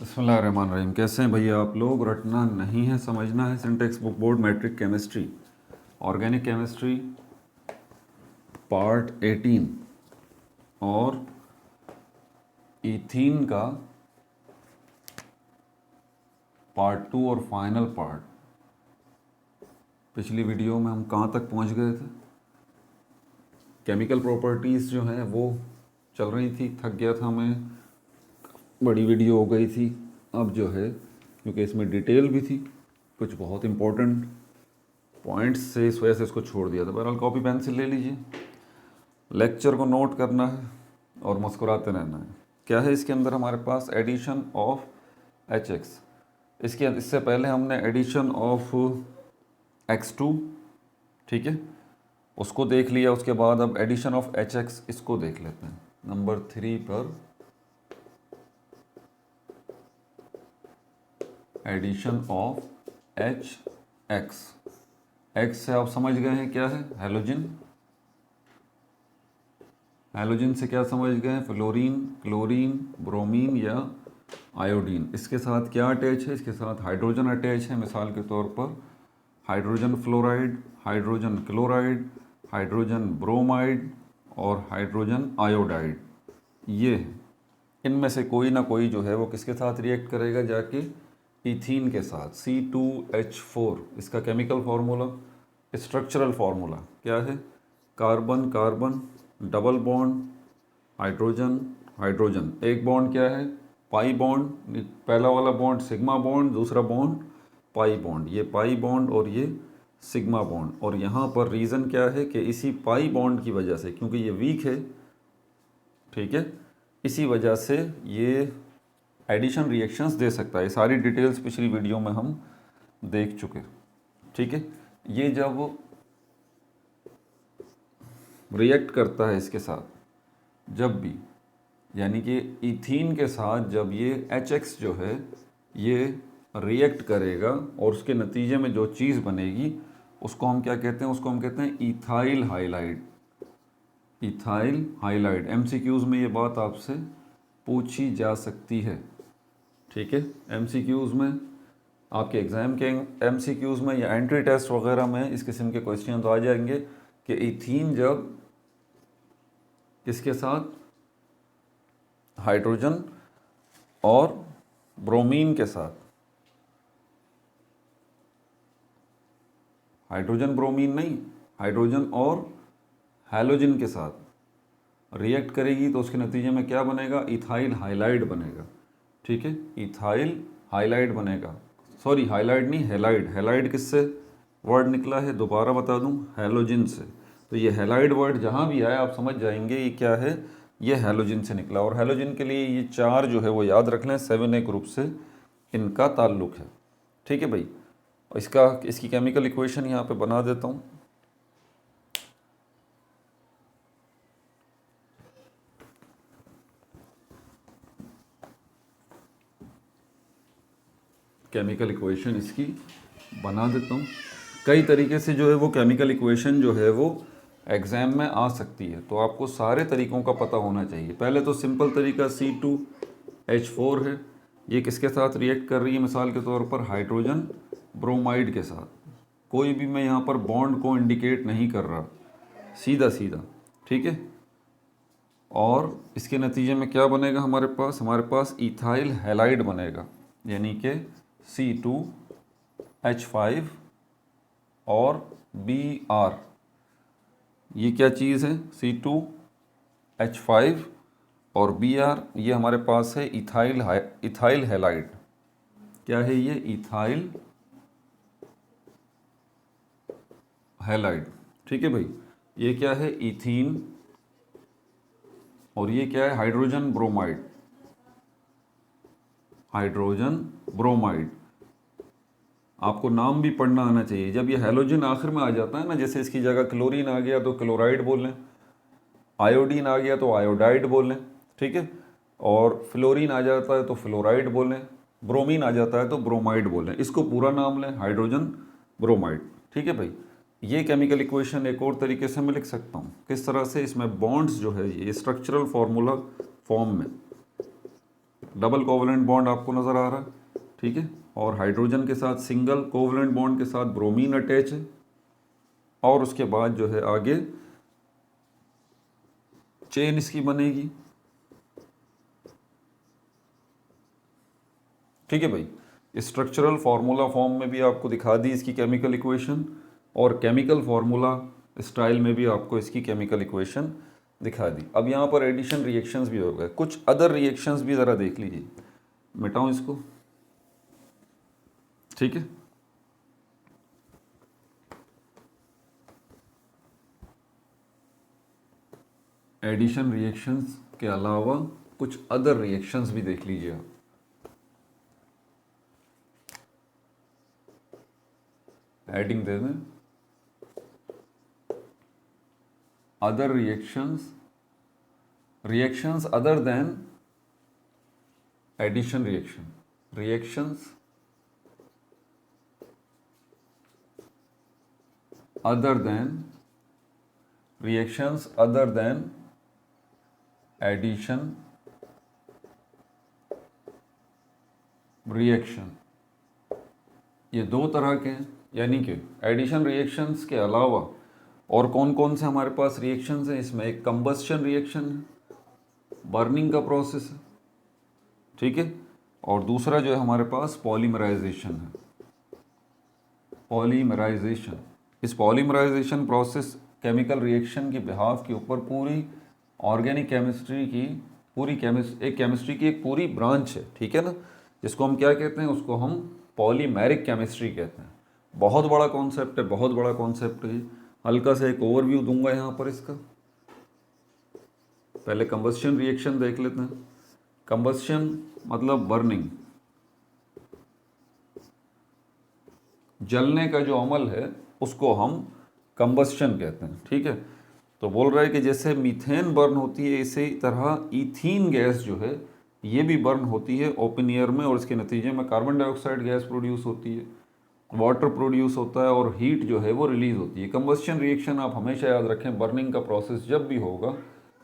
बिस्मिल्लाहिर्रहमानिर्रहीम। कैसे हैं भैया आप लोग? रटना नहीं है, समझना है। Syntax book board matric chemistry, organic chemistry part 18 और इथीन का पार्ट 2 और फाइनल पार्ट। पिछली वीडियो में हम कहाँ तक पहुँच गए थे? केमिकल प्रॉपर्टीज़ जो हैं वो चल रही थी, थक गया था मैं, बड़ी वीडियो हो गई थी। अब जो है क्योंकि इसमें डिटेल भी थी, कुछ बहुत इम्पोर्टेंट पॉइंट्स से, इस वजह से इसको छोड़ दिया था। बहरहाल कॉपी पेंसिल ले लीजिए, लेक्चर को नोट करना है और मुस्कुराते रहना है। क्या है इसके अंदर हमारे पास? Addition of HX। इससे पहले हमने एडिशन ऑफ X2, ठीक है, उसको देख लिया। उसके बाद अब एडिशन ऑफ HX इसको देख लेते हैं। नंबर 3 पर एडिशन ऑफ HX। X से आप समझ गए हैं क्या है? हैलोजन। हैलोजन से क्या समझ गए हैं? फ्लोरीन, क्लोरीन, ब्रोमीन या आयोडीन। इसके साथ क्या अटैच है? इसके साथ हाइड्रोजन अटैच है। मिसाल के तौर पर hydrogen fluoride, hydrogen chloride, hydrogen bromide और हाइड्रोजन आयोडाइड। ये है। इनमें से कोई ना कोई जो है वो किसके साथ रिएक्ट करेगा? जाके इथीन के साथ। C2H4 इसका केमिकल फार्मूला, स्ट्रक्चरल फार्मूला क्या है? Carbon carbon, double bond, hydrogen hydrogen. एक बॉन्ड क्या है? Pi bond. पहला वाला बॉन्ड सिग्मा बॉन्ड, दूसरा बॉन्ड पाई बॉन्ड। ये पाई बॉन्ड और ये सिग्मा बॉन्ड। और यहाँ पर रीज़न क्या है कि इसी पाई बॉन्ड की वजह से, क्योंकि ये वीक है, ठीक है, इसी वजह से ये एडिशन रिएक्शंस दे सकता है। सारी डिटेल्स पिछली वीडियो में हम देख चुके, ठीक है। ये जब रिएक्ट करता है इसके साथ, जब भी, यानी कि इथीन के साथ जब ये HX जो है ये रिएक्ट करेगा और उसके नतीजे में जो चीज़ बनेगी उसको हम क्या कहते हैं? उसको हम कहते हैं ethyl halide. Ethyl halide. MCQs में ये बात आपसे पूछी जा सकती है, ठीक है। MCQs में, आपके एग्ज़ाम के MCQs में या एंट्री टेस्ट वगैरह में इस किस्म के क्वेश्चन तो आ जाएंगे कि इथीन जब किसके साथ, हाइड्रोजन और ब्रोमीन के साथ, हाइड्रोजन ब्रोमीन नहीं, हाइड्रोजन और हैलोजन के साथ रिएक्ट करेगी तो उसके नतीजे में क्या बनेगा? इथाइल हाइलाइड बनेगा, ठीक है। इथाइल हाइलाइड बनेगा, सॉरी हाइलाइड नहीं, हैलाइड। हैलाइड किससे वर्ड निकला है? दोबारा बता दूं, हैलोजन से। तो ये हैलाइड वर्ड जहाँ भी आए आप समझ जाएंगे ये क्या है, ये हैलोजन से निकला। और हैलोजन के लिए ये 4 जो है वो याद रख लें, 7A ग्रुप से इनका ताल्लुक़ है, ठीक है भाई। इसकी केमिकल इक्वेशन यहाँ पे बना देता हूँ। केमिकल इक्वेशन इसकी बना देता हूँ। कई तरीके से जो है वो केमिकल इक्वेशन जो है वो एग्ज़ाम में आ सकती है, तो आपको सारे तरीक़ों का पता होना चाहिए। पहले तो सिंपल तरीका C2H4 है। ये किसके साथ रिएक्ट कर रही है? मिसाल के तौर पर हाइड्रोजन ब्रोमाइड के साथ। कोई भी मैं यहाँ पर बॉन्ड को इंडिकेट नहीं कर रहा, सीधा सीधा, ठीक है। और इसके नतीजे में क्या बनेगा हमारे पास? हमारे पास इथाइल हैलाइड बनेगा, यानी कि C2H5 और Br। ये क्या चीज़ है? C2H5 और Br। ये हमारे पास है इथाइल हैलाइड। क्या है ये? इथाइल हैलाइड, ठीक है भाई। ये क्या है? इथीन। और ये क्या है? Hydrogen bromide. Hydrogen bromide. आपको नाम भी पढ़ना आना चाहिए। जब ये हैलोजन आखिर में आ जाता है ना, जैसे इसकी जगह क्लोरीन आ गया तो क्लोराइड बोल लें, आयोडीन आ गया तो आयोडाइड बोल लें, ठीक है। और फ्लोरीन आ जाता है तो फ्लोराइड बोलें, ब्रोमीन आ जाता है तो ब्रोमाइड बोलें। इसको पूरा नाम लें, हाइड्रोजन ब्रोमाइड, ठीक है भाई। ये केमिकल इक्वेशन एक और तरीके से मैं लिख सकता हूँ। किस तरह से? इसमें बॉन्ड्स जो है ये स्ट्रक्चरल फार्मूला फॉर्म में, डबल कोवलेंट बॉन्ड आपको नज़र आ रहा है, ठीक है। और हाइड्रोजन के साथ सिंगल कोवलेंट बॉन्ड के साथ ब्रोमीन अटैच है, और उसके बाद जो है आगे चेन इसकी बनेगी, ठीक है भाई। स्ट्रक्चरल फार्मूला फॉर्म में भी आपको दिखा दी इसकी केमिकल इक्वेशन, और केमिकल फार्मूला स्टाइल में भी आपको इसकी केमिकल इक्वेशन दिखा दी। अब यहाँ पर एडिशन रिएक्शंस भी हो गए, कुछ अदर रिएक्शंस भी ज़रा देख लीजिए। मिटाऊँ इसको, ठीक है। एडिशन रिएक्शंस के अलावा कुछ अदर रिएक्शंस भी देख लीजिए आप। एडिंग दे दें, other reactions other than addition reactions other than addition reaction, ये दो तरह के हैं। यानी कि एडिशन रिएक्शंस के अलावा और कौन कौन से हमारे पास रिएक्शंस हैं, इसमें एक कंबस्शन रिएक्शन है, बर्निंग का प्रोसेस है, ठीक है। और दूसरा जो है हमारे पास पॉलीमराइजेशन है, पॉलीमराइजेशन। इस पॉलीमराइजेशन प्रोसेस केमिकल रिएक्शन के बिहाफ के ऊपर पूरी ऑर्गेनिक केमिस्ट्री की केमिस्ट्री की एक पूरी ब्रांच है, ठीक है ना, जिसको हम क्या कहते हैं, उसको हम पॉलीमेरिक केमिस्ट्री कहते हैं। बहुत बड़ा कॉन्सेप्ट है, बहुत बड़ा कॉन्सेप्ट है। हल्का सा एक ओवरव्यू दूंगा यहाँ पर इसका। पहले कंबस्शन रिएक्शन देख लेते हैं। कंबस्शन मतलब बर्निंग, जलने का जो अमल है उसको हम कंबस्शन कहते हैं, ठीक है। तो बोल रहा है कि जैसे मीथेन बर्न होती है, इसी तरह ईथीन गैस जो है ये भी बर्न होती है ओपन एयर में, और इसके नतीजे में कार्बन डाइऑक्साइड गैस प्रोड्यूस होती है, वाटर प्रोड्यूस होता है, और हीट जो है वो रिलीज होती है। कंबस्शन रिएक्शन आप हमेशा याद रखें, बर्निंग का प्रोसेस जब भी होगा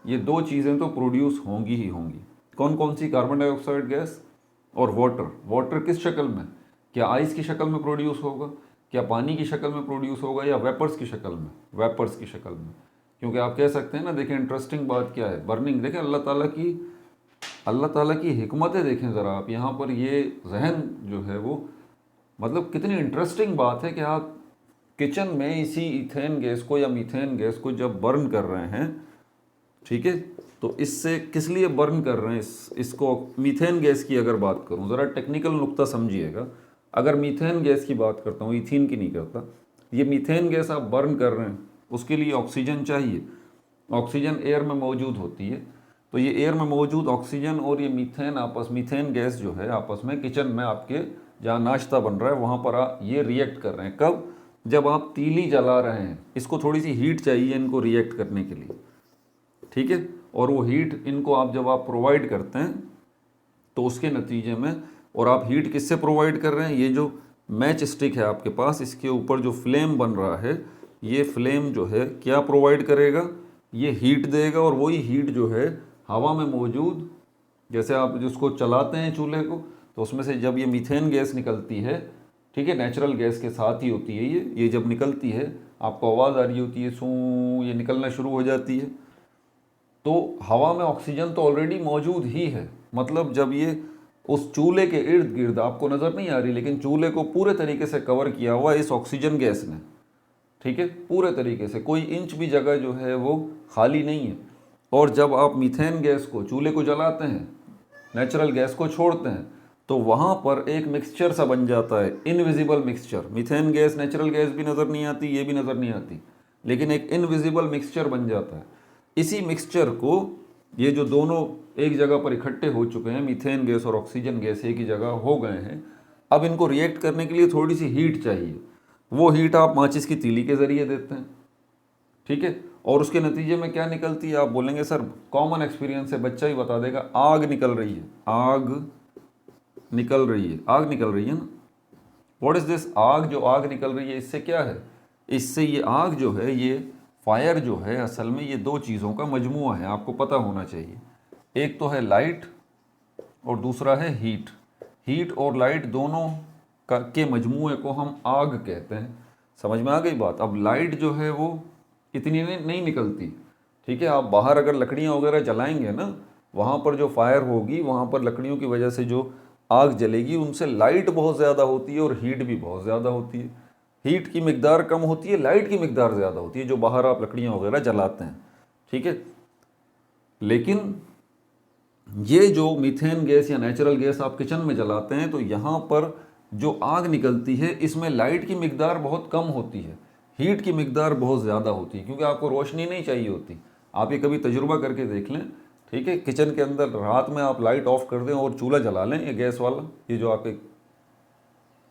ये दो चीज़ें तो प्रोड्यूस होंगी ही होंगी। कौन कौन सी? कार्बन डाइऑक्साइड गैस और वाटर। वाटर किस शक्ल में? क्या आइस की शक्ल में प्रोड्यूस होगा, क्या पानी की शक्ल में प्रोड्यूस होगा, या वेपर्स की शक्ल में? वेपर्स की शक्ल में। क्योंकि आप कह सकते हैं ना, देखें इंटरेस्टिंग बात क्या है, बर्निंग देखें अल्लाह ताला की हिकमतें देखें ज़रा आप यहाँ पर। ये जहन जो है वो मतलब कितनी इंटरेस्टिंग बात है कि आप किचन में इसी इथेन गैस को या मीथेन गैस को जब बर्न कर रहे हैं, ठीक है, तो इससे किस लिए बर्न कर रहे हैं इसको? मीथेन गैस की अगर बात करूं, ज़रा टेक्निकल नुक्ता समझिएगा। अगर मीथेन गैस की बात करता हूं, इथीन की नहीं करता, ये मीथेन गैस आप बर्न कर रहे हैं, उसके लिए ऑक्सीजन चाहिए। ऑक्सीजन एयर में मौजूद होती है, तो ये एयर में मौजूद ऑक्सीजन और ये मीथेन गैस जो है आपस में किचन में आपके जहाँ नाश्ता बन रहा है वहाँ पर ये रिएक्ट कर रहे हैं। कब? जब आप तीली जला रहे हैं, इसको थोड़ी सी हीट चाहिए इनको रिएक्ट करने के लिए, ठीक है। और वो हीट इनको आप जब आप प्रोवाइड करते हैं तो उसके नतीजे में, और आप हीट किससे प्रोवाइड कर रहे हैं? ये जो मैच स्टिक है आपके पास, इसके ऊपर जो फ्लेम बन रहा है, ये फ्लेम जो है क्या प्रोवाइड करेगा? ये हीट देगा, और वही हीट जो है हवा में मौजूद, जैसे आप जिसको चलाते हैं चूल्हे को, तो उसमें से जब ये मीथेन गैस निकलती है, ठीक है, नेचुरल गैस के साथ ही होती है ये जब निकलती है आपको आवाज़ आ रही होती है, सूं, ये निकलना शुरू हो जाती है। तो हवा में ऑक्सीजन तो ऑलरेडी मौजूद ही है, मतलब जब ये उस चूल्हे के इर्द गिर्द, आपको नज़र नहीं आ रही लेकिन चूल्हे को पूरे तरीके से कवर किया हुआ इस ऑक्सीजन गैस ने, ठीक है, पूरे तरीके से, कोई इंच भी जगह जो है वो खाली नहीं है। और जब आप मीथेन गैस को, चूल्हे को जलाते हैं, नेचुरल गैस को छोड़ते हैं, तो वहाँ पर एक मिक्सचर सा बन जाता है, invisible mixture. Methane gas, natural gas भी नज़र नहीं आती, ये भी नज़र नहीं आती, लेकिन एक इनविजिबल मिक्सचर बन जाता है। इसी मिक्सचर को, ये जो दोनों एक जगह पर इकट्ठे हो चुके हैं, मीथेन गैस और ऑक्सीजन गैस एक ही जगह हो गए हैं, अब इनको रिएक्ट करने के लिए थोड़ी सी हीट चाहिए। वो हीट आप माचिस की तीली के ज़रिए देते हैं, ठीक है, और उसके नतीजे में क्या निकलती है? आप बोलेंगे सर कॉमन एक्सपीरियंस है, बच्चा ही बता देगा, आग निकल रही है, आग निकल रही है ना। What is this? आग, जो आग निकल रही है, इससे क्या है? इससे ये आग जो है, ये फायर जो है, असल में ये दो चीज़ों का मजमुआ है, आपको पता होना चाहिए। एक तो है लाइट और दूसरा है हीट। हीट और लाइट दोनों के मजमूए को हम आग कहते हैं। समझ में आ गई बात। अब लाइट जो है वो इतनी नहीं निकलती, ठीक है। आप बाहर अगर लकड़ियाँ वगैरह जलाएंगे ना, वहाँ पर जो फायर होगी, वहाँ पर लकड़ियों की वजह से जो आग जलेगी, उनसे लाइट बहुत ज़्यादा होती है और हीट भी बहुत ज़्यादा होती है। हीट की मिकदार कम होती है, लाइट की मिकदार ज़्यादा होती है जो बाहर आप लकड़ियाँ वगैरह जलाते हैं, ठीक है। लेकिन ये जो मीथेन गैस या नेचुरल गैस आप किचन में जलाते हैं, तो यहाँ पर जो आग निकलती है इसमें लाइट की मिकदार बहुत कम होती है, हीट की मिकदार बहुत ज़्यादा होती है, क्योंकि आपको रोशनी नहीं चाहिए होती। आप ये कभी तजुर्बा करके देख लें, ठीक है। किचन के अंदर रात में आप लाइट ऑफ कर दें और चूल्हा जला लें, ये गैस वाला, ये जो आपके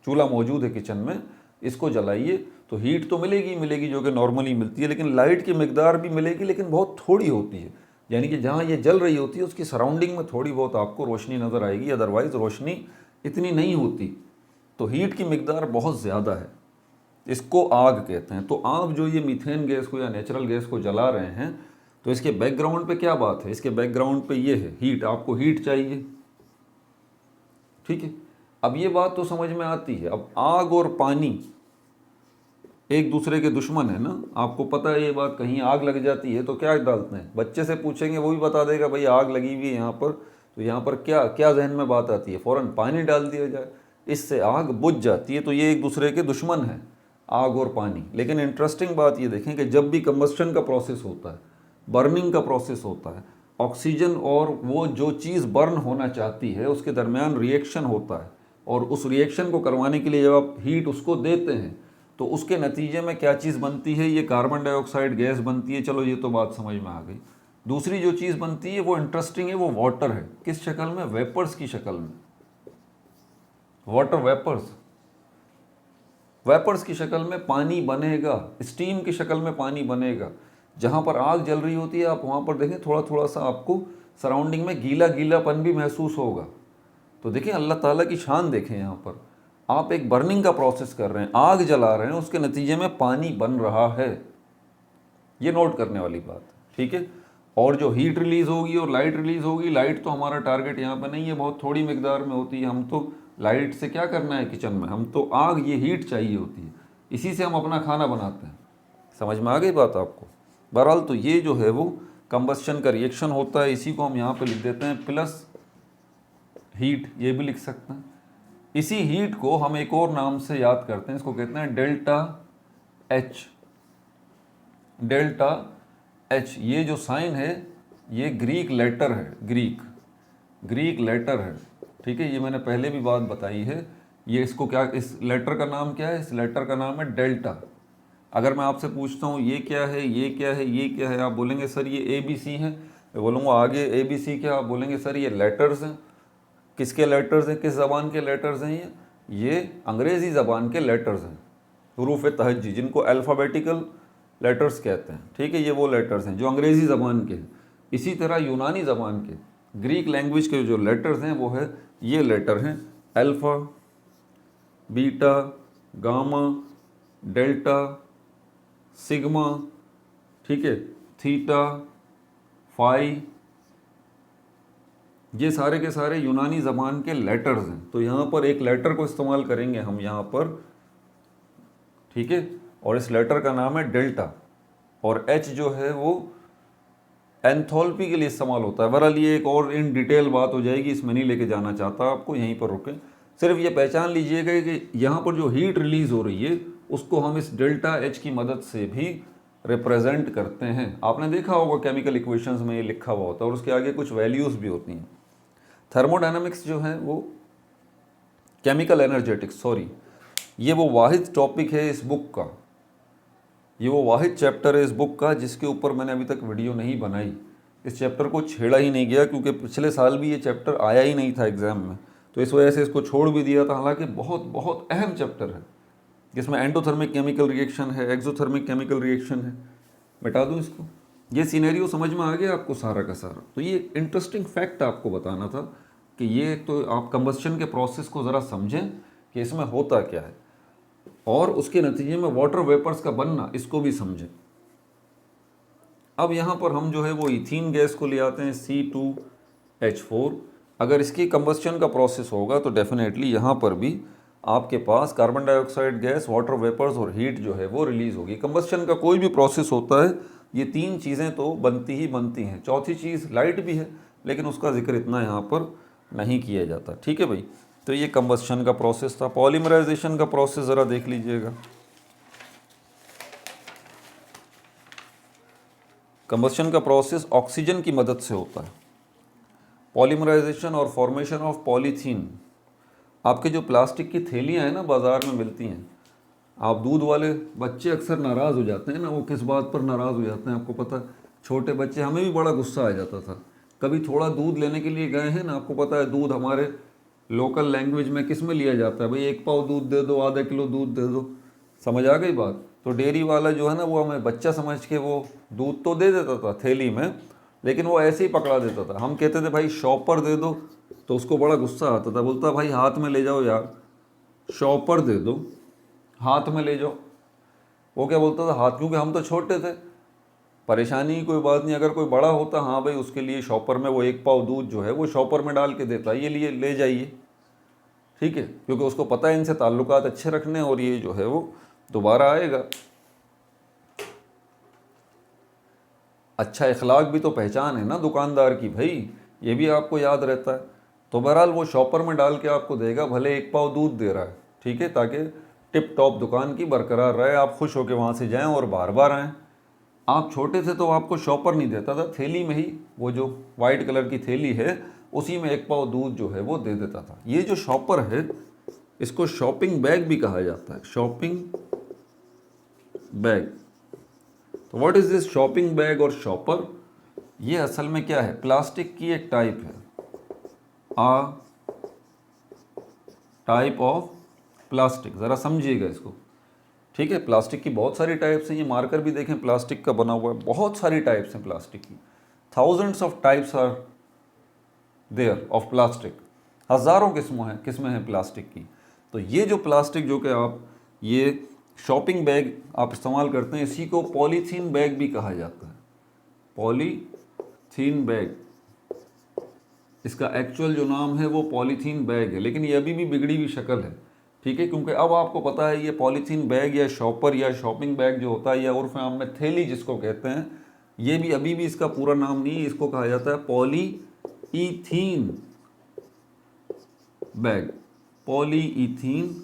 चूल्हा मौजूद है किचन में, इसको जलाइए तो हीट तो मिलेगी मिलेगी जो कि नॉर्मली मिलती है, लेकिन लाइट की मिकदार भी मिलेगी, लेकिन बहुत थोड़ी होती है। यानी कि जहाँ ये जल रही होती है उसकी सराउंडिंग में थोड़ी बहुत आपको रोशनी नज़र आएगी, अदरवाइज़ रोशनी इतनी नहीं होती। तो हीट की मिकदार बहुत ज़्यादा है, इसको आग कहते हैं। तो आप जो ये मीथेन गैस को या नेचुरल गैस को जला रहे हैं, तो इसके बैकग्राउंड पे क्या बात है? इसके बैकग्राउंड पे ये है हीट, आपको हीट चाहिए, ठीक है। अब ये बात तो समझ में आती है। अब आग और पानी एक दूसरे के दुश्मन है ना, आपको पता है ये बात। कहीं आग लग जाती है तो क्या डालते हैं, बच्चे से पूछेंगे वो भी बता देगा भाई आग लगी हुई है यहाँ पर, तो यहाँ पर क्या क्या जहन में बात आती है, फ़ौरन पानी डाल दिया जाए, इससे आग बुझ जाती है। तो ये एक दूसरे के दुश्मन है, आग और पानी। लेकिन इंटरेस्टिंग बात ये देखें कि जब भी कंबस्शन का प्रोसेस होता है, बर्निंग का प्रोसेस होता है, ऑक्सीजन और वो जो चीज़ बर्न होना चाहती है उसके दरमियान रिएक्शन होता है, और उस रिएक्शन को करवाने के लिए जब आप हीट उसको देते हैं तो उसके नतीजे में क्या चीज़ बनती है, ये कार्बन डाइऑक्साइड गैस बनती है। चलो ये तो बात समझ में आ गई। दूसरी जो चीज़ बनती है वो इंटरेस्टिंग है, वो वाटर है। किस शक्ल में? वेपर्स की शक्ल में, वाटर वेपर्स। वेपर्स की शक्ल में पानी बनेगा, स्टीम की शक्ल में पानी बनेगा। जहाँ पर आग जल रही होती है आप वहाँ पर देखें थोड़ा थोड़ा सा आपको सराउंडिंग में गीला गीलापन भी महसूस होगा। तो देखें अल्लाह ताला की शान देखें, यहाँ पर आप एक बर्निंग का प्रोसेस कर रहे हैं, आग जला रहे हैं, उसके नतीजे में पानी बन रहा है। ये नोट करने वाली बात, ठीक है। और जो हीट रिलीज़ होगी और लाइट रिलीज़ होगी, लाइट तो हमारा टारगेट यहाँ पर नहीं है, बहुत थोड़ी मिकदार में होती है। हम तो लाइट से क्या करना है किचन में, हम तो आग, ये हीट चाहिए होती है, इसी से हम अपना खाना बनाते हैं। समझ में आ गई बात आपको? बहरहाल तो ये जो है वो कंबस्शन का रिएक्शन होता है, इसी को हम यहाँ पे लिख देते हैं प्लस हीट, ये भी लिख सकते हैं। इसी हीट को हम एक और नाम से याद करते हैं, इसको कहते हैं डेल्टा एच। डेल्टा एच, ये जो साइन है ये ग्रीक लेटर है, ग्रीक लेटर है, ठीक है। ये मैंने पहले भी बात बताई है। ये इसको क्या, इस लेटर का नाम क्या है? इस लेटर का नाम है डेल्टा। अगर मैं आपसे पूछता हूँ ये क्या है, ये क्या है, ये क्या है, आप बोलेंगे सर ये ABC है। मैं बोलूँगा आगे ABC क्या, आप बोलेंगे सर ये लेटर्स हैं। किसके लेटर्स हैं, किस ज़बान के लेटर्स हैं? ये अंग्रेज़ी ज़बान के लेटर्स हैं, हरूफ तहज्जी, जिनको अल्फ़ाबेटिकल लेटर्स कहते हैं, ठीक है। ये वो लेटर्स हैं जो अंग्रेज़ी ज़बान के हैं। इसी तरह यूनानी ज़बान के, ग्रीक लैंग्वेज के जो लेटर्स हैं वो है, ये लेटर हैं alpha, beta, gamma, delta, sigma, ठीक है, थीटा, फाई। ये सारे के सारे यूनानी ज़बान के लेटर्स हैं। तो यहाँ पर एक लेटर को इस्तेमाल करेंगे हम यहाँ पर, ठीक है, और इस लेटर का नाम है डेल्टा। और H जो है वो एंथैल्पी के लिए इस्तेमाल होता है। बहरहाल ये एक और इन डिटेल बात हो जाएगी, इसमें नहीं लेके जाना चाहता आपको, यहीं पर रुकें। सिर्फ ये पहचान लीजिएगा कि यहाँ पर जो हीट रिलीज़ हो रही है उसको हम इस डेल्टा H की मदद से भी रिप्रेजेंट करते हैं। आपने देखा होगा केमिकल इक्वेशंस में ये लिखा हुआ होता है और उसके आगे कुछ वैल्यूज़ भी होती हैं। थर्मोडायनामिक्स जो है वो, केमिकल एनर्जेटिक्स, सॉरी, ये वो वाहिद टॉपिक है इस बुक का, ये वो वाहिद चैप्टर है इस बुक का जिसके ऊपर मैंने अभी तक वीडियो नहीं बनाई। इस चैप्टर को छेड़ा ही नहीं गया क्योंकि पिछले साल भी ये चैप्टर आया ही नहीं था एग्ज़ाम में, तो इस वजह से इसको छोड़ भी दिया था। हालांकि बहुत बहुत अहम चैप्टर है, जिसमें एंडोथर्मिक केमिकल रिएक्शन है, एक्सोथर्मिक केमिकल रिएक्शन है। मिटा दूँ इसको? ये सिनेरियो समझ में आ गया आपको सारा का सारा? तो ये इंटरेस्टिंग फैक्ट आपको बताना था कि ये तो आप कंबस्शन के प्रोसेस को ज़रा समझें कि इसमें होता क्या है, और उसके नतीजे में वाटर वेपर्स का बनना, इसको भी समझें। अब यहाँ पर हम जो है वो इथीन गैस को ले आते हैं, C2H4, अगर इसकी कंबस्शन का प्रोसेस होगा तो डेफिनेटली यहाँ पर भी आपके पास carbon dioxide gas, water vapours और हीट जो है वो रिलीज होगी। कंबस्शन का कोई भी प्रोसेस होता है ये तीन चीज़ें तो बनती ही बनती हैं। चौथी चीज़ लाइट भी है, लेकिन उसका जिक्र इतना यहाँ पर नहीं किया जाता। ठीक है भाई, तो ये कंबस्शन का प्रोसेस था। पॉलीमराइजेशन का प्रोसेस ज़रा देख लीजिएगा। कंबस्शन का प्रोसेस ऑक्सीजन की मदद से होता है। पॉलीमराइजेशन और फॉर्मेशन ऑफ पॉलीथीन। आपके जो प्लास्टिक की थैलियाँ हैं ना बाज़ार में मिलती हैं, आप दूध वाले बच्चे अक्सर नाराज़ हो जाते हैं ना, वो किस बात पर नाराज़ हो जाते हैं आपको पता है? छोटे बच्चे, हमें भी बड़ा गुस्सा आ जाता था। कभी थोड़ा दूध लेने के लिए गए हैं ना, आपको पता है दूध हमारे लोकल लैंग्वेज में किस में लिया जाता है? भाई 1 पाव दूध दे दो, आधा किलो दूध दे दो, समझ आ गई बात? तो डेयरी वाला जो है ना वो हमें बच्चा समझ के वो दूध तो दे देता था थैली में, लेकिन वो ऐसे ही पकड़ा देता था। हम कहते थे भाई शॉपर दे दो, तो उसको बड़ा गुस्सा आता था, बोलता भाई हाथ में ले जाओ यार, शॉपर दे दो, हाथ में ले जाओ। वो क्या बोलता था हाथ, क्योंकि हम तो छोटे थे, परेशानी कोई बात नहीं। अगर कोई बड़ा होता, हाँ भाई उसके लिए शॉपर में वो 1 पाव दूध जो है वो शॉपर में डाल के देता, ये लिए ले जाइए, ठीक है, क्योंकि उसको पता है इनसे ताल्लुकात अच्छे रखने और ये जो है वो दोबारा आएगा। अच्छा इखलाक भी तो पहचान है ना दुकानदार की भाई, ये भी आपको याद रहता है। तो बहरहाल वो शॉपर में डाल के आपको देगा, भले 1 पाव दूध दे रहा है, ठीक है, ताकि टिप टॉप दुकान की बरकरार रहे, आप खुश होकर वहाँ से जाएं और बार बार आएँ। आप छोटे थे तो आपको शॉपर नहीं देता था, थैली में ही वो जो वाइट कलर की थैली है उसी में 1 पाव दूध जो है वो दे देता था। ये जो शॉपर है इसको शॉपिंग बैग भी कहा जाता है, शॉपिंग बैग। तो what is this shopping bag और शॉपर? ये असल में क्या है, प्लास्टिक की एक टाइप है, आ टाइप ऑफ प्लास्टिक। ज़रा समझिएगा इसको, ठीक है। प्लास्टिक की बहुत सारी टाइप्स हैं, ये मार्कर भी देखें प्लास्टिक का बना हुआ है, बहुत सारी टाइप्स हैं प्लास्टिक की, thousands of types are there of plastic, हज़ारों किस्में हैं प्लास्टिक की। तो ये जो प्लास्टिक जो कि आप ये शॉपिंग बैग आप इस्तेमाल करते हैं, इसी को पॉलीथीन बैग भी कहा जाता है, पॉलीथीन बैग। इसका एक्चुअल जो नाम है वो पॉलीथीन बैग है, लेकिन ये अभी भी बिगड़ी हुई शक्ल है, ठीक है, क्योंकि अब आपको पता है ये पॉलीथीन बैग या शॉपर या शॉपिंग बैग जो होता है या उर्फ आम में थैली जिसको कहते हैं, ये भी अभी भी इसका पूरा नाम नहीं है, इसको कहा जाता है पॉलीईथीन बैग। पॉलीईथीन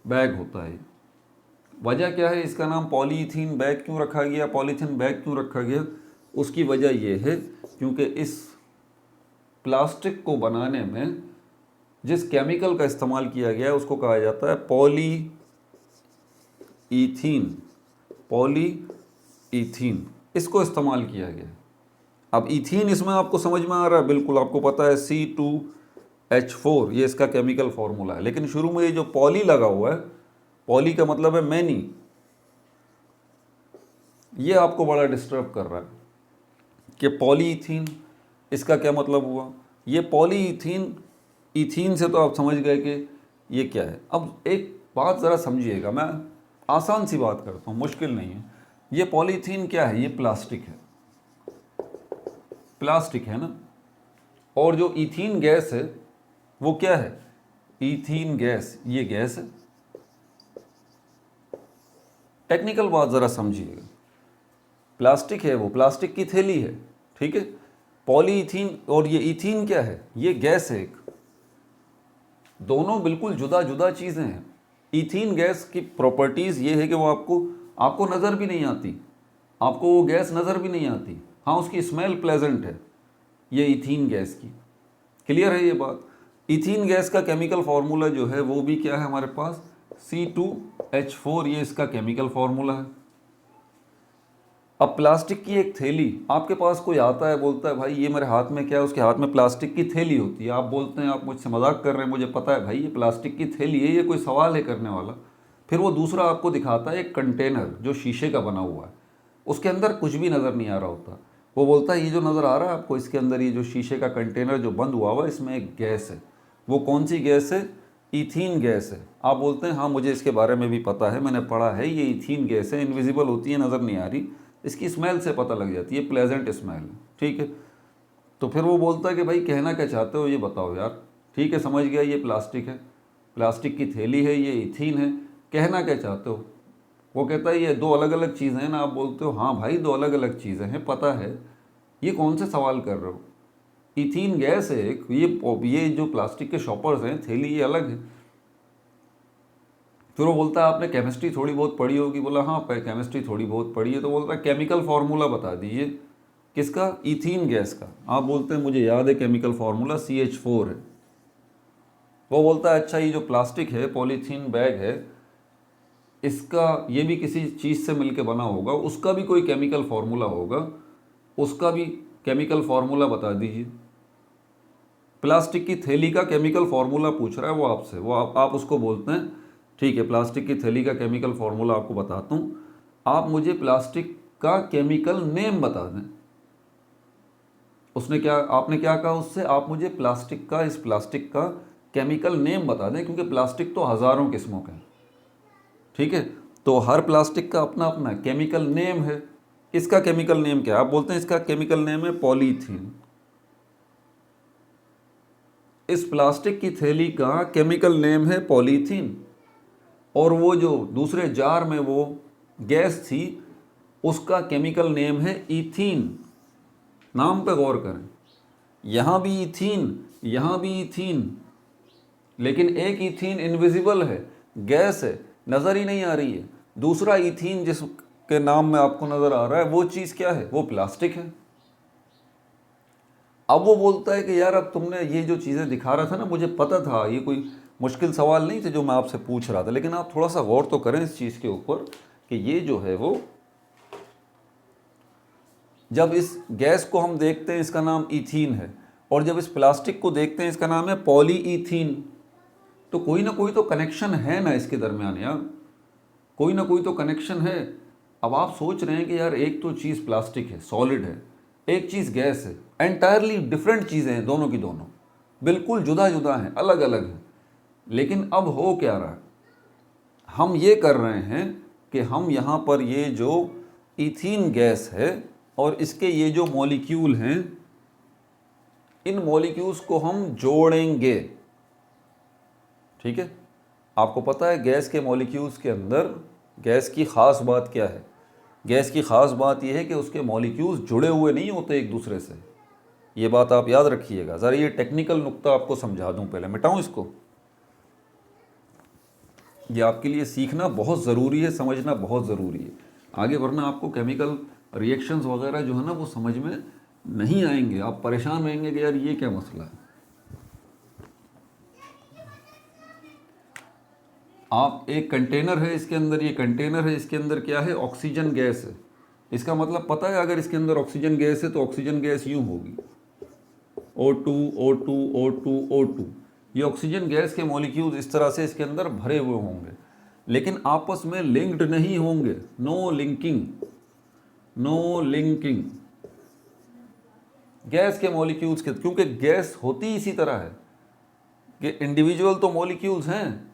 बैग होता है। वजह क्या है इसका नाम पॉलीईथीन बैग क्यों रखा गया, पॉलीथीन बैग क्यों रखा गया? उसकी वजह यह है क्योंकि इस प्लास्टिक को बनाने में जिस केमिकल का इस्तेमाल किया गया है उसको कहा जाता है पॉलीईथीन। पॉलीईथीन इसको इस्तेमाल किया गया। अब ईथीन इसमें आपको समझ में आ रहा है, बिल्कुल आपको पता है C2H4 ये इसका केमिकल फॉर्मूला है, लेकिन शुरू में ये जो पॉली लगा हुआ है, पॉली का मतलब है मैनी, ये आपको बड़ा डिस्टर्ब कर रहा है कि पॉलीईथीन इसका क्या मतलब हुआ। ये पॉलीईथीन, ईथीन से तो आप समझ गए कि ये क्या है। अब एक बात ज़रा समझिएगा, मैं आसान सी बात करता हूँ, मुश्किल नहीं है। ये पॉलीथीन क्या है? ये प्लास्टिक है, प्लास्टिक है ना। और जो ईथीन गैस है वो क्या है? ईथीन गैस, ये गैस है। टेक्निकल बात ज़रा समझिएगा, प्लास्टिक है वो, प्लास्टिक की थैली है, ठीक है। पॉलीईथीन और ये ईथीन क्या है? ये गैस है एक, दोनों बिल्कुल जुदा जुदा चीज़ें हैं। ईथीन गैस की प्रॉपर्टीज़ ये है कि वो आपको नज़र भी नहीं आती, आपको वो गैस नज़र भी नहीं आती, हाँ उसकी स्मेल प्लेजेंट है, ये ईथीन गैस की। क्लियर है ये बात? ईथीन गैस का केमिकल फार्मूला जो है वो भी क्या है हमारे पास? C2H4, ये इसका केमिकल फार्मूला है। अब प्लास्टिक की एक थैली, आपके पास कोई आता है बोलता है भाई ये मेरे हाथ में क्या है, उसके हाथ में प्लास्टिक की थैली होती है। आप बोलते हैं आप मुझसे मजाक कर रहे हैं, मुझे पता है भाई ये प्लास्टिक की थैली है, ये कोई सवाल है करने वाला। फिर वो दूसरा आपको दिखाता है एक कंटेनर जो शीशे का बना हुआ है, उसके अंदर कुछ भी नज़र नहीं आ रहा होता। वो बोलता है ये जो नज़र आ रहा है आपको, इसके अंदर ये जो शीशे का कंटेनर जो बंद हुआ हुआ है इसमें एक गैस है। वो कौन सी गैस है? ईथीन गैस है। आप बोलते हैं हाँ मुझे इसके बारे में भी पता है, मैंने पढ़ा है, ये ईथीन गैस है, इनविजिबल होती है, नज़र नहीं आ रही, इसकी स्मेल से पता लग जाती है, प्लेजेंट स्मेल है, ठीक है। तो फिर वो बोलता है कि भाई कहना क्या चाहते हो ये बताओ यार। ठीक है, समझ गया, ये प्लास्टिक है, प्लास्टिक की थैली है, ये इथीन है, कहना क्या चाहते हो। वो कहता है ये दो अलग अलग चीज़ें हैं ना। आप बोलते हो हाँ भाई दो अलग अलग चीज़ें हैं, पता है, ये कौन से सवाल कर रहे हो। इथीन गैस है एक, ये जो प्लास्टिक के शॉपर्स हैं, थैली, ये अलग है। फिर वो बोलता है आपने केमिस्ट्री थोड़ी बहुत पढ़ी होगी। बोला हाँ केमिस्ट्री थोड़ी बहुत पढ़ी है। तो बोलता है केमिकल फार्मूला बता दीजिए। किसका? इथीन गैस का। आप बोलते हैं मुझे याद है केमिकल फार्मूला CH4 है। वो बोलता है अच्छा ये जो प्लास्टिक है, पॉलीथीन बैग है, इसका ये भी किसी चीज़ से मिलके बना होगा, उसका भी कोई केमिकल फार्मूला होगा, उसका भी केमिकल फार्मूला बता दीजिए। प्लास्टिक की थैली का केमिकल फार्मूला पूछ रहा है वो आपसे। वो आप उसको बोलते हैं ठीक है प्लास्टिक की थैली का केमिकल फार्मूला आपको बताता हूँ, आप मुझे प्लास्टिक का केमिकल नेम बता दें। उसने क्या, आपने क्या कहा उससे, आप मुझे प्लास्टिक का, इस प्लास्टिक का केमिकल नेम बता दें, क्योंकि प्लास्टिक तो हज़ारों किस्मों के हैं। ठीक है, तो हर प्लास्टिक का अपना अपना केमिकल नेम है। इसका केमिकल नेम क्या है? आप बोलते हैं इसका केमिकल नेम है पॉलीथीन। इस प्लास्टिक की थैली का केमिकल नेम है पॉलीथीन। और वो जो दूसरे जार में वो गैस थी, उसका केमिकल नेम है इथीन। नाम पे गौर करें, यहाँ भी इथीन, यहाँ भी इथीन, लेकिन एक इथीन इनविजिबल है, गैस है, नज़र ही नहीं आ रही है। दूसरा इथीन जिसके नाम में आपको नज़र आ रहा है, वो चीज़ क्या है? वो प्लास्टिक है। अब वो बोलता है कि यार अब तुमने ये जो चीज़ें दिखा रहा था ना, मुझे पता था ये कोई मुश्किल सवाल नहीं थे जो मैं आपसे पूछ रहा था, लेकिन आप थोड़ा सा गौर तो करें इस चीज़ के ऊपर कि ये जो है वो, जब इस गैस को हम देखते हैं इसका नाम इथीन है, और जब इस प्लास्टिक को देखते हैं इसका नाम है पॉलीइथीन, तो कोई ना कोई तो कनेक्शन है ना इसके दरमियान यार, कोई ना कोई तो कनेक्शन है। अब आप सोच रहे हैं कि यार एक तो चीज़ प्लास्टिक है, सॉलिड है, एक चीज़ गैस है, एंटायरली डिफरेंट चीज़ें हैं दोनों की दोनों, बिल्कुल जुदा जुदा हैं, अलग अलग हैं। लेकिन अब हो क्या रहा है, हम ये कर रहे हैं कि हम यहाँ पर ये जो इथीन गैस है और इसके ये जो मॉलिक्यूल हैं, इन मॉलिक्यूल्स को हम जोड़ेंगे। ठीक है, आपको पता है गैस के मॉलिक्यूल्स के अंदर गैस की ख़ास बात क्या है? गैस की ख़ास बात यह है कि उसके मॉलिक्यूल्स जुड़े हुए नहीं होते एक दूसरे से। ये बात आप याद रखिएगा। ज़रा ये टेक्निकल नुक्ता आपको समझा दूं, पहले मिटाऊं इसको। ये आपके लिए सीखना बहुत ज़रूरी है, समझना बहुत ज़रूरी है आगे, वरना आपको केमिकल रिएक्शंस वगैरह जो है ना वो समझ में नहीं आएंगे। आप परेशान रहेंगे कि यार ये क्या मसला है। आप एक कंटेनर है, इसके अंदर ये कंटेनर है, इसके अंदर क्या है? ऑक्सीजन गैस है। इसका मतलब पता है अगर इसके अंदर ऑक्सीजन गैस है तो ऑक्सीजन गैस यूँ होगी O2 O2 O2 O2। ये ऑक्सीजन गैस के मॉलिक्यूल्स इस तरह से इसके अंदर भरे हुए होंगे, लेकिन आपस में लिंक्ड नहीं होंगे। No linking, no linking. Gas के मॉलिक्यूल्स के, क्योंकि गैस होती इसी तरह है कि इंडिविजुअल तो मॉलिक्यूल्स हैं,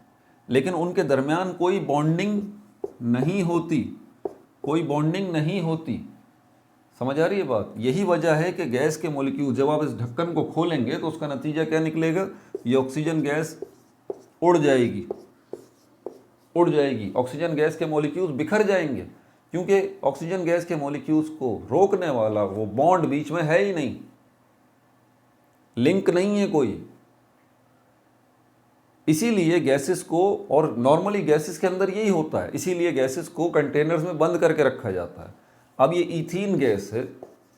लेकिन उनके दरमियान कोई बॉन्डिंग नहीं होती, कोई बॉन्डिंग नहीं होती। समझ आ रही है बात? यही वजह है कि गैस के मॉलिक्यूल, जब आप इस ढक्कन को खोलेंगे तो उसका नतीजा क्या निकलेगा? ये ऑक्सीजन गैस उड़ जाएगी, उड़ जाएगी। ऑक्सीजन गैस के मॉलिक्यूल्स बिखर जाएंगे, क्योंकि ऑक्सीजन गैस के मॉलिक्यूल्स को रोकने वाला वो बॉन्ड बीच में है ही नहीं, लिंक नहीं है कोई। इसीलिए गैसेस को, और नॉर्मली गैसेस के अंदर यही होता है, इसीलिए गैसेस को कंटेनर्स में बंद करके रखा जाता है। अब ये इथीन गैस है,